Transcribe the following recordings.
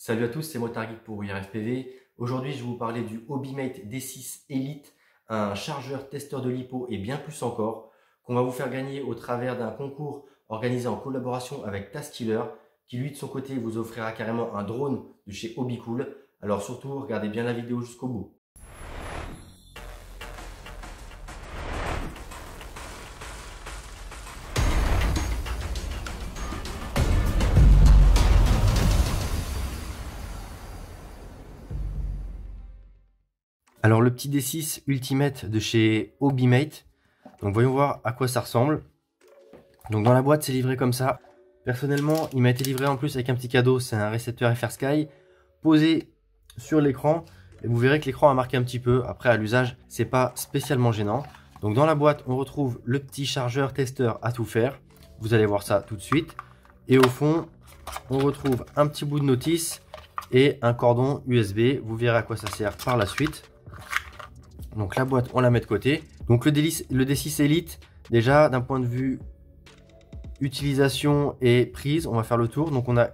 Salut à tous, c'est Motard Geek pour IRFPV. Aujourd'hui, je vais vous parler du Hobimate D6 Elite, un chargeur testeur de lipo et bien plus encore, qu'on va vous faire gagner au travers d'un concours organisé en collaboration avec Taskiller, qui lui de son côté vous offrira carrément un drone de chez Hobbycool. Alors surtout, regardez bien la vidéo jusqu'au bout. Alors le petit D6 Ultimate de chez Hobimate, donc voyons voir à quoi ça ressemble. Donc dans la boîte c'est livré comme ça. Personnellement il m'a été livré en plus avec un petit cadeau, c'est un récepteur FR Sky posé sur l'écran. Et vous verrez que l'écran a marqué un petit peu, après à l'usage c'est pas spécialement gênant. Donc dans la boîte on retrouve le petit chargeur testeur à tout faire, vous allez voir ça tout de suite. Et au fond on retrouve un petit bout de notice et un cordon USB, vous verrez à quoi ça sert par la suite. Donc la boîte, on la met de côté. Donc le D6 Elite, déjà d'un point de vue utilisation et prise, on va faire le tour. Donc on a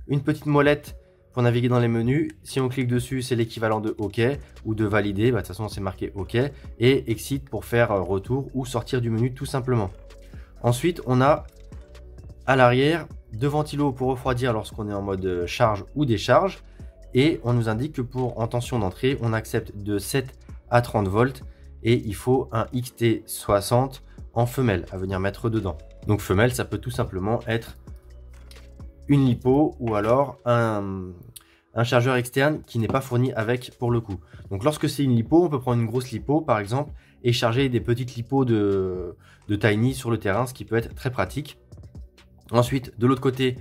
une petite molette pour naviguer dans les menus. Si on clique dessus, c'est l'équivalent de OK ou de valider. De toute façon, c'est marqué OK. Et Exit pour faire retour ou sortir du menu tout simplement. Ensuite, on a à l'arrière deux ventilos pour refroidir lorsqu'on est en mode charge ou décharge. Et on nous indique que pour en tension d'entrée, on accepte de 7 à 30 volts et il faut un XT60 en femelle à venir mettre dedans. Donc femelle, ça peut tout simplement être une lipo ou alors un chargeur externe qui n'est pas fourni avec pour le coup. Donc lorsque c'est une lipo, on peut prendre une grosse lipo par exemple et charger des petites lipos de Tiny sur le terrain, ce qui peut être très pratique. Ensuite, de l'autre côté,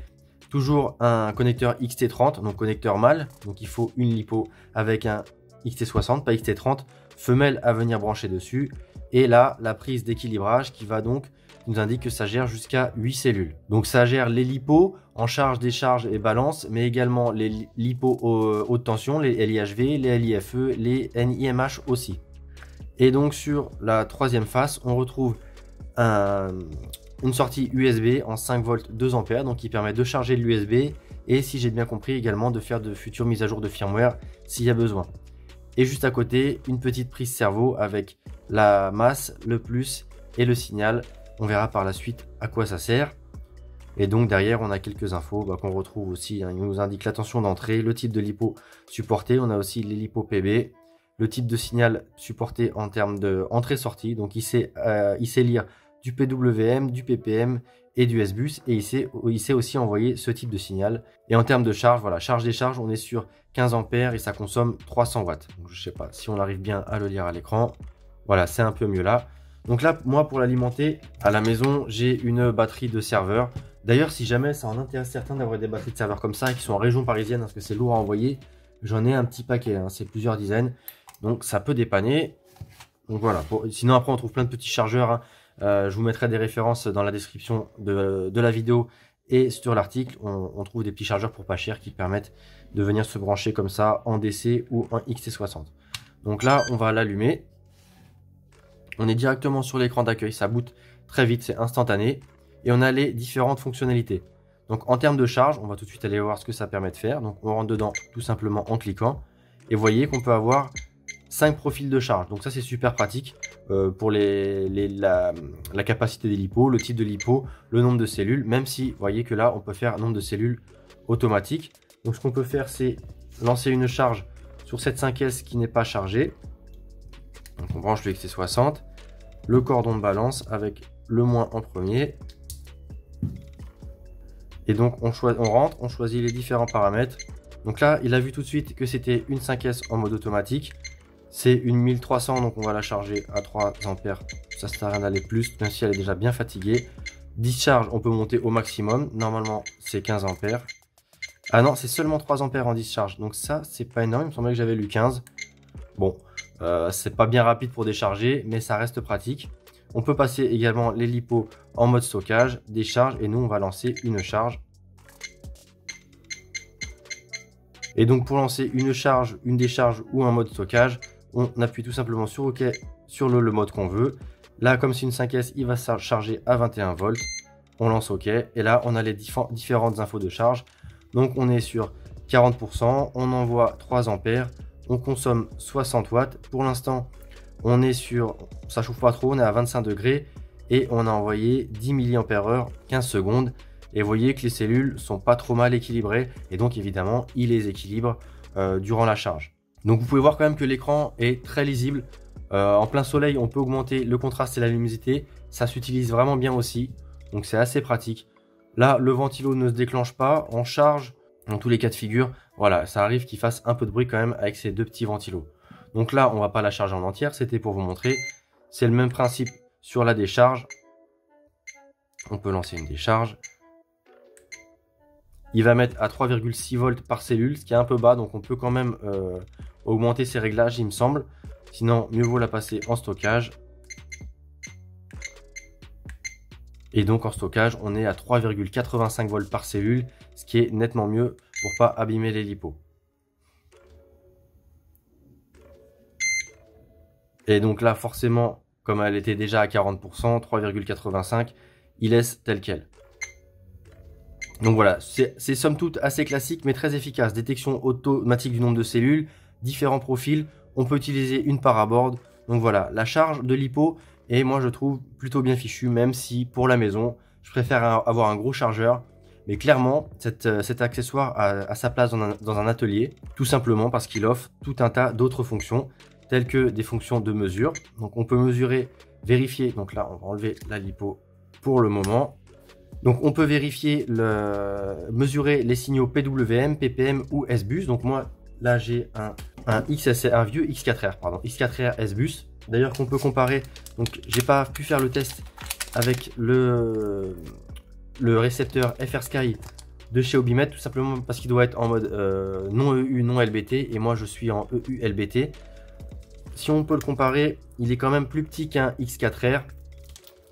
toujours un connecteur XT30, donc connecteur mâle. Donc il faut une lipo avec un XT60, pas XT30, femelle à venir brancher dessus. Et là, la prise d'équilibrage qui va donc nous indique que ça gère jusqu'à 8 cellules. Donc ça gère les lipos en charge, décharge et balance, mais également les lipos haute tension, les LIHV, les LIFE, les NIMH aussi. Et donc sur la troisième face, on retrouve une sortie USB en 5 volts 2 ampères, donc qui permet de charger l'USB et si j'ai bien compris également de faire de futures mises à jour de firmware s'il y a besoin. Et juste à côté, une petite prise cerveau avec la masse, le plus et le signal. On verra par la suite à quoi ça sert. Et donc derrière, on a quelques infos qu'on retrouve aussi. Il nous indique la tension d'entrée, le type de lipo supporté. On a aussi les lipo PB, le type de signal supporté en termes d'entrée-sortie. Donc il sait lire du PWM, du PPM et du S-Bus. Et il sait aussi envoyer ce type de signal. Et en termes de charge, voilà, charge-décharge, on est sur 15 ampères et ça consomme 300 watts. Donc, je sais pas si on arrive bien à le lire à l'écran. Voilà, c'est un peu mieux là. Donc là, moi, pour l'alimenter à la maison, j'ai une batterie de serveur. D'ailleurs, si jamais ça en intéresse certains d'avoir des batteries de serveur comme ça, qui sont en région parisienne, parce que c'est lourd à envoyer, j'en ai un petit paquet, hein, c'est plusieurs dizaines. Donc ça peut dépanner. Donc voilà. Sinon, après, on trouve plein de petits chargeurs. Hein. Je vous mettrai des références dans la description de la vidéo et sur l'article. On trouve des petits chargeurs pour pas cher qui permettent de venir se brancher comme ça en DC ou en XT60. Donc là, on va l'allumer. On est directement sur l'écran d'accueil, ça boot très vite, c'est instantané. Et on a les différentes fonctionnalités. Donc en termes de charge, on va tout de suite aller voir ce que ça permet de faire. Donc on rentre dedans tout simplement en cliquant. Et vous voyez qu'on peut avoir 5 profils de charge. Donc ça c'est super pratique pour la capacité des lipos, le type de lipo, le nombre de cellules. Même si vous voyez que là on peut faire un nombre de cellules automatique. Donc ce qu'on peut faire c'est lancer une charge sur cette 5S qui n'est pas chargée. Donc on branche le XT60, le cordon de balance avec le moins en premier. Et donc on rentre, on choisit les différents paramètres. Donc là il a vu tout de suite que c'était une 5S en mode automatique. C'est une 1300, donc on va la charger à 3 ampères. Ça sert à rien d'aller plus, même si elle est déjà bien fatiguée. Discharge, on peut monter au maximum. Normalement, c'est 15 ampères. Ah non, c'est seulement 3 ampères en discharge. Donc ça, c'est pas énorme. Il me semblait que j'avais lu 15. Bon, c'est pas bien rapide pour décharger, mais ça reste pratique. On peut passer également les lipos en mode stockage, décharge. Et nous, on va lancer une charge. Et donc, pour lancer une charge, une décharge ou un mode stockage, on appuie tout simplement sur OK sur le mode qu'on veut. Là, comme c'est une 5S, il va charger à 21 volts. On lance OK. Et là, on a les différentes infos de charge. Donc, on est sur 40%, on envoie 3 ampères, on consomme 60 watts. Pour l'instant, on est sur, ça chauffe pas trop, on est à 25 degrés et on a envoyé 10 mAh 15 secondes. Et vous voyez que les cellules sont pas trop mal équilibrées et donc évidemment, il les équilibre durant la charge. Donc vous pouvez voir quand même que l'écran est très lisible. En plein soleil, on peut augmenter le contraste et la luminosité. Ça s'utilise vraiment bien aussi, donc c'est assez pratique. Là, le ventilo ne se déclenche pas en charge. Dans tous les cas de figure, voilà, ça arrive qu'il fasse un peu de bruit quand même avec ces deux petits ventilos. Donc là, on va pas la charger en entière, c'était pour vous montrer. C'est le même principe sur la décharge. On peut lancer une décharge. Il va mettre à 3,6 volts par cellule, ce qui est un peu bas, donc on peut quand même augmenter ses réglages, il me semble. Sinon, mieux vaut la passer en stockage. Et donc en stockage, on est à 3,85 volts par cellule, ce qui est nettement mieux pour pas abîmer les lipos. Et donc là, forcément, comme elle était déjà à 40%, 3,85, il laisse tel quel. Donc voilà, c'est somme toute assez classique mais très efficace. Détection automatique du nombre de cellules, différents profils, on peut utiliser une paraboard. Donc voilà, la charge de l'hippo est, moi je trouve, plutôt bien fichue, même si pour la maison, je préfère avoir un gros chargeur. Mais clairement, cet accessoire a sa place dans un atelier, tout simplement parce qu'il offre tout un tas d'autres fonctions, telles que des fonctions de mesure. Donc on peut mesurer, vérifier, donc là on va enlever la lipo pour le moment. Donc on peut vérifier, mesurer les signaux PWM, PPM ou S-Bus. Donc moi là j'ai un vieux X4R, pardon, X4R S-Bus. D'ailleurs qu'on peut comparer, donc j'ai pas pu faire le test avec le récepteur FR Sky de chez Obimet, tout simplement parce qu'il doit être en mode non EU, non LBT, et moi je suis en EU LBT. Si on peut le comparer, il est quand même plus petit qu'un X4R.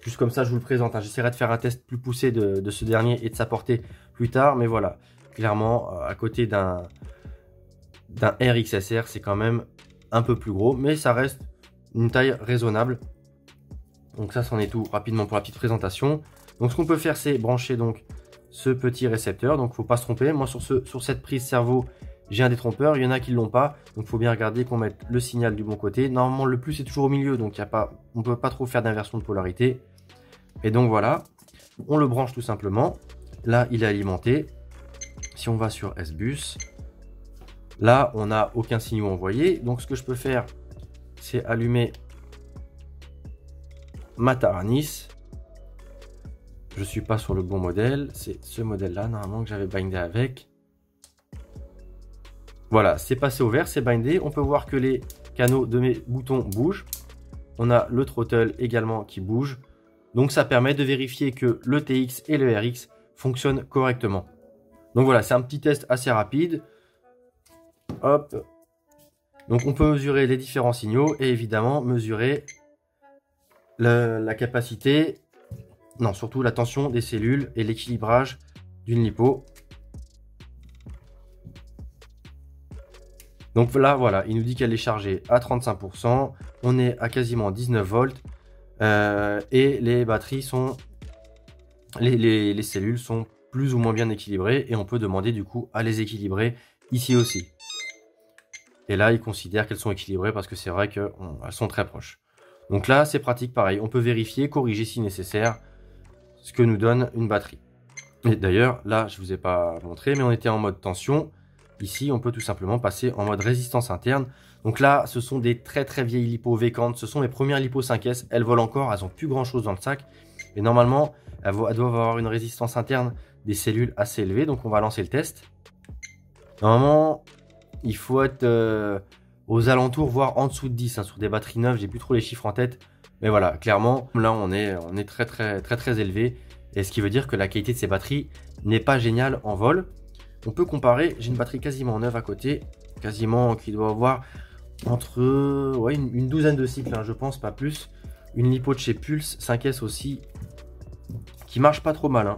Juste comme ça, je vous le présente. J'essaierai de faire un test plus poussé de ce dernier et de sa portée plus tard. Mais voilà, clairement, à côté d'un RXSR, c'est quand même un peu plus gros. Mais ça reste une taille raisonnable. Donc ça, c'en est tout rapidement pour la petite présentation. Donc ce qu'on peut faire, c'est brancher donc ce petit récepteur. Donc il ne faut pas se tromper. Moi, sur cette prise cerveau, j'ai un détrompeur. Il y en a qui ne l'ont pas. Donc il faut bien regarder qu'on mette le signal du bon côté. Normalement, le plus est toujours au milieu. Donc on ne peut pas trop faire d'inversion de polarité. Et donc voilà, on le branche tout simplement. Là, il est alimenté. Si on va sur S-Bus, là, on n'a aucun signal envoyé. Donc ce que je peux faire, c'est allumer ma Taranis. Je ne suis pas sur le bon modèle. C'est ce modèle-là, normalement, que j'avais bindé avec. Voilà, c'est passé au vert, c'est bindé. On peut voir que les canaux de mes boutons bougent. On a le throttle également qui bouge. Donc ça permet de vérifier que le TX et le RX fonctionnent correctement. Donc voilà, c'est un petit test assez rapide. Hop. Donc on peut mesurer les différents signaux et évidemment mesurer la capacité, non surtout la tension des cellules et l'équilibrage d'une lipo. Donc là voilà, il nous dit qu'elle est chargée à 35%, on est à quasiment 19 volts. Et les batteries sont, les cellules sont plus ou moins bien équilibrées et on peut demander du coup à les équilibrer ici aussi. Et là, ils considèrent qu'elles sont équilibrées parce que c'est vrai qu'elles sont très proches. Donc là, c'est pratique pareil. On peut vérifier, corriger si nécessaire ce que nous donne une batterie. Et d'ailleurs, là, je ne vous ai pas montré, mais on était en mode tension. Ici, on peut tout simplement passer en mode résistance interne. Donc là, ce sont des très très vieilles lipos Vécantes. Ce sont mes premières lipos 5S. Elles volent encore, elles n'ont plus grand chose dans le sac. Et normalement, elles doivent avoir une résistance interne des cellules assez élevée. Donc on va lancer le test. Normalement, il faut être aux alentours, voire en dessous de 10. Sur des batteries neuves, j'ai plus trop les chiffres en tête. Mais voilà, clairement, là on est très élevé. Et ce qui veut dire que la qualité de ces batteries n'est pas géniale en vol. On peut comparer, j'ai une batterie quasiment neuve à côté, quasiment qui doit avoir entre une douzaine de cycles, je pense, pas plus. Une lipo de chez Pulse 5S aussi, qui marche pas trop mal.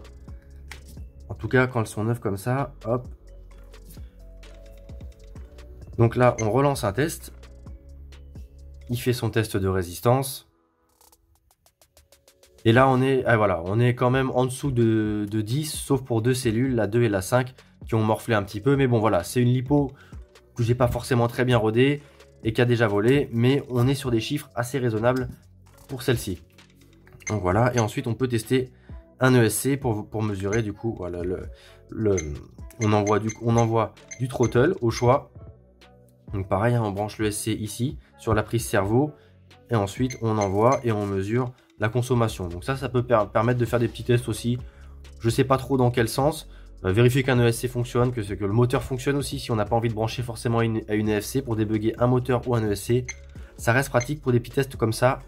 En tout cas, quand elles sont neuves comme ça, hop. Donc là, on relance un test. Il fait son test de résistance. Et là, on est quand même en dessous de 10, sauf pour deux cellules, la 2 et la 5, qui ont morflé un petit peu. Mais bon, voilà, c'est une lipo que j'ai pas forcément très bien rodée et qui a déjà volé. Mais on est sur des chiffres assez raisonnables pour celle-ci. Donc voilà, et ensuite on peut tester un ESC pour mesurer du coup, voilà, on envoie du throttle au choix. Donc pareil, hein, on branche l'ESC ici sur la prise cerveau et ensuite on envoie et on mesure la consommation. Donc ça peut permettre de faire des petits tests aussi. Je sais pas trop dans quel sens. Vérifier qu'un ESC fonctionne, que le moteur fonctionne aussi si on n'a pas envie de brancher forcément à une EFC pour débugger un moteur ou un ESC. Ça reste pratique pour des petits tests comme ça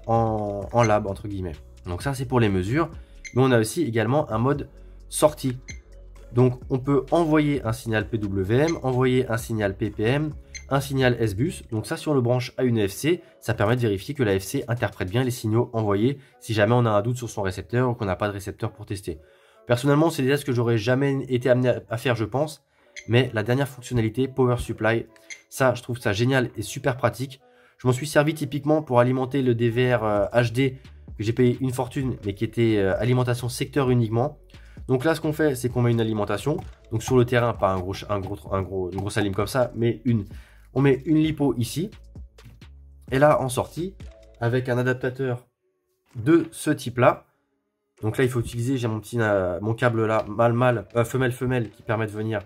en lab entre guillemets. Donc ça c'est pour les mesures, mais on a aussi également un mode sortie. Donc on peut envoyer un signal PWM, envoyer un signal PPM, un signal S-Bus. Donc ça si on le branche à une EFC, ça permet de vérifier que la FC interprète bien les signaux envoyés si jamais on a un doute sur son récepteur ou qu'on n'a pas de récepteur pour tester. Personnellement c'est des tests que j'aurais jamais été amené à faire je pense, mais la dernière fonctionnalité Power Supply, ça je trouve ça génial et super pratique. Je m'en suis servi typiquement pour alimenter le DVR HD que j'ai payé une fortune mais qui était alimentation secteur uniquement. Donc là ce qu'on fait c'est qu'on met une alimentation, donc sur le terrain pas une grosse alim comme ça, mais on met une lipo ici et là en sortie avec un adaptateur de ce type là. Donc là il faut utiliser, j'ai mon câble là femelle qui permet de venir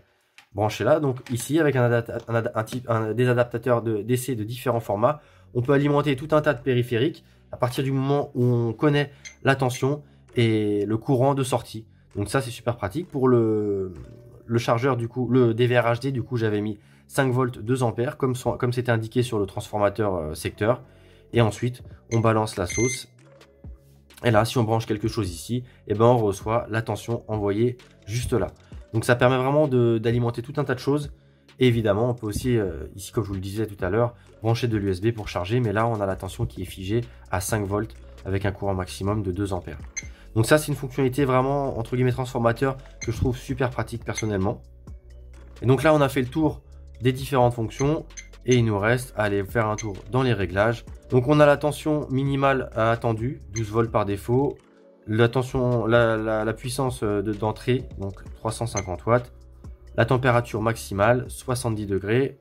brancher là. Donc ici avec des adaptateurs d'essai de différents formats, on peut alimenter tout un tas de périphériques à partir du moment où on connaît la tension et le courant de sortie. Donc ça c'est super pratique. Pour le chargeur du coup, le DVR HD du coup j'avais mis 5 volts 2 ampères comme c'était indiqué sur le transformateur secteur. Et ensuite on balance la sauce. Et là si on branche quelque chose ici, et ben on reçoit la tension envoyée juste là. Donc ça permet vraiment d'alimenter tout un tas de choses. Et évidemment, on peut aussi, ici comme je vous le disais tout à l'heure, brancher de l'USB pour charger. Mais là, on a la tension qui est figée à 5 volts avec un courant maximum de 2 ampères. Donc ça, c'est une fonctionnalité vraiment, entre guillemets, transformateur que je trouve super pratique personnellement. Et donc là, on a fait le tour des différentes fonctions. Et il nous reste à aller faire un tour dans les réglages. Donc on a la tension minimale attendue, 12 volts par défaut. La puissance d'entrée, donc 350 watts. La température maximale, 70 degrés.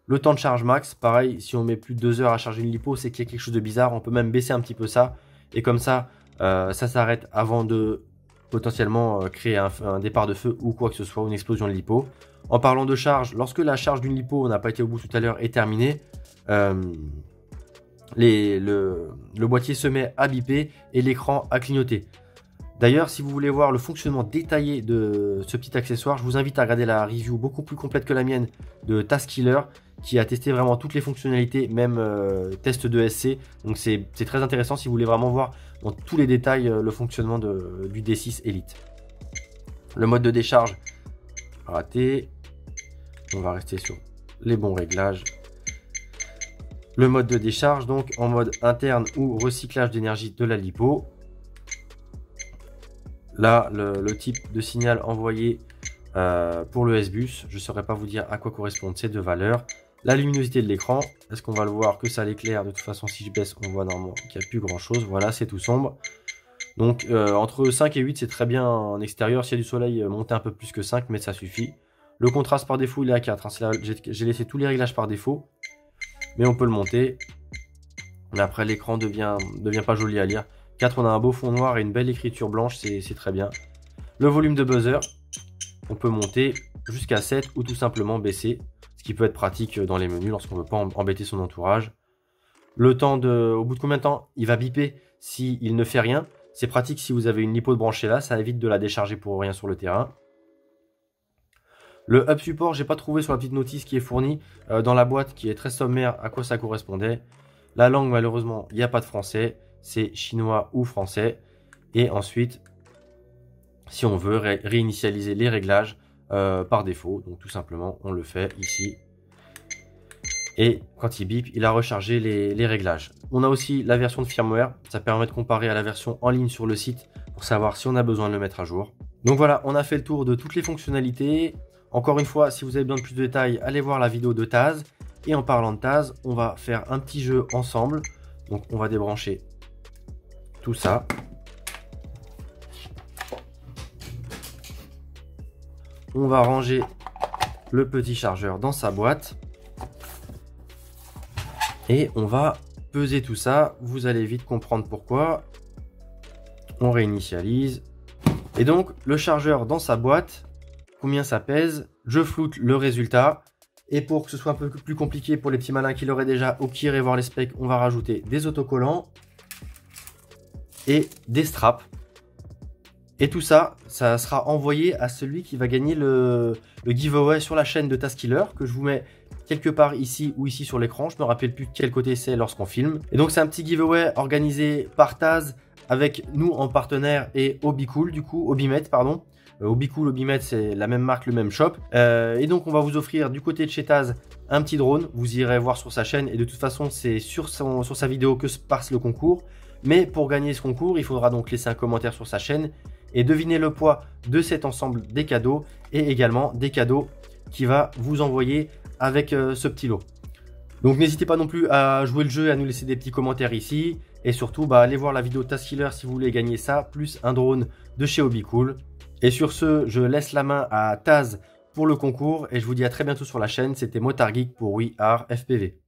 Le temps de charge max, pareil, si on met plus de 2 heures à charger une lipo, c'est qu'il y a quelque chose de bizarre. On peut même baisser un petit peu ça. Et comme ça, ça s'arrête avant de potentiellement créer un départ de feu ou quoi que ce soit, une explosion de lipo. En parlant de charge, lorsque la charge d'une lipo, on n'a pas été au bout tout à l'heure, est terminée, le boîtier se met à biper et l'écran à clignoter. D'ailleurs, si vous voulez voir le fonctionnement détaillé de ce petit accessoire, je vous invite à regarder la review beaucoup plus complète que la mienne de Taskiller, qui a testé vraiment toutes les fonctionnalités, même test de SC. Donc c'est très intéressant si vous voulez vraiment voir dans tous les détails le fonctionnement du D6 Elite. Le mode de décharge, raté. On va rester sur les bons réglages. Le mode de décharge, donc en mode interne ou recyclage d'énergie de la lipo. Là, le type de signal envoyé pour le S-Bus, je ne saurais pas vous dire à quoi correspondent ces deux valeurs. La luminosité de l'écran, est-ce qu'on va le voir que ça l'éclaire? De toute façon, si je baisse, on voit normalement qu'il n'y a plus grand chose. Voilà, c'est tout sombre. Donc, entre 5 et 8, c'est très bien en extérieur. S'il y a du soleil, montez un peu plus que 5, mais ça suffit. Le contraste par défaut, il est à 4. Hein. J'ai laissé tous les réglages par défaut, mais on peut le monter. Mais après, l'écran devient pas joli à lire. 4, on a un beau fond noir et une belle écriture blanche, c'est très bien. Le volume de buzzer, on peut monter jusqu'à 7 ou tout simplement baisser, ce qui peut être pratique dans les menus lorsqu'on ne veut pas embêter son entourage. Le temps au bout de combien de temps il va biper s'il ne fait rien. C'est pratique si vous avez une lipo de branchée là, ça évite de la décharger pour rien sur le terrain. Le hub support, j'ai pas trouvé sur la petite notice qui est fournie dans la boîte, qui est très sommaire, à quoi ça correspondait. La langue, malheureusement, il n'y a pas de français, c'est chinois ou français. Et ensuite, si on veut réinitialiser les réglages par défaut, donc tout simplement, on le fait ici. Et quand il bip, il a rechargé les réglages. On a aussi la version de firmware, ça permet de comparer à la version en ligne sur le site pour savoir si on a besoin de le mettre à jour. Donc voilà, on a fait le tour de toutes les fonctionnalités. Encore une fois, si vous avez besoin de plus de détails, allez voir la vidéo de Taz. Et en parlant de Taz, on va faire un petit jeu ensemble. Donc on va débrancher tout ça. On va ranger le petit chargeur dans sa boîte. Et on va peser tout ça. Vous allez vite comprendre pourquoi. On réinitialise. Et donc, le chargeur dans sa boîte, combien ça pèse? Je floute le résultat. Et pour que ce soit un peu plus compliqué pour les petits malins qui l'auraient déjà ou qui iraient voir les specs, on va rajouter des autocollants et des straps. Et tout ça, ça sera envoyé à celui qui va gagner le giveaway sur la chaîne de TazKiller, que je vous mets quelque part ici ou ici sur l'écran. Je me rappelle plus de quel côté c'est lorsqu'on filme. Et donc c'est un petit giveaway organisé par Taz avec nous en partenaire et Hobbycool, du coup, Hobbymet, pardon. Hobbycool, Hobbymet, c'est la même marque, le même shop. Et donc on va vous offrir du côté de chez Taz un petit drone. Vous irez voir sur sa chaîne et de toute façon c'est sur sa vidéo que se passe le concours. Mais pour gagner ce concours, il faudra donc laisser un commentaire sur sa chaîne et deviner le poids de cet ensemble des cadeaux et également des cadeaux qu'il va vous envoyer avec ce petit lot. Donc n'hésitez pas non plus à jouer le jeu et à nous laisser des petits commentaires ici. Et surtout, allez voir la vidéo TazKiller si vous voulez gagner ça, plus un drone de chez Hobbycool. Et sur ce, je laisse la main à Taz pour le concours et je vous dis à très bientôt sur la chaîne. C'était Motard Geek pour We Are FPV.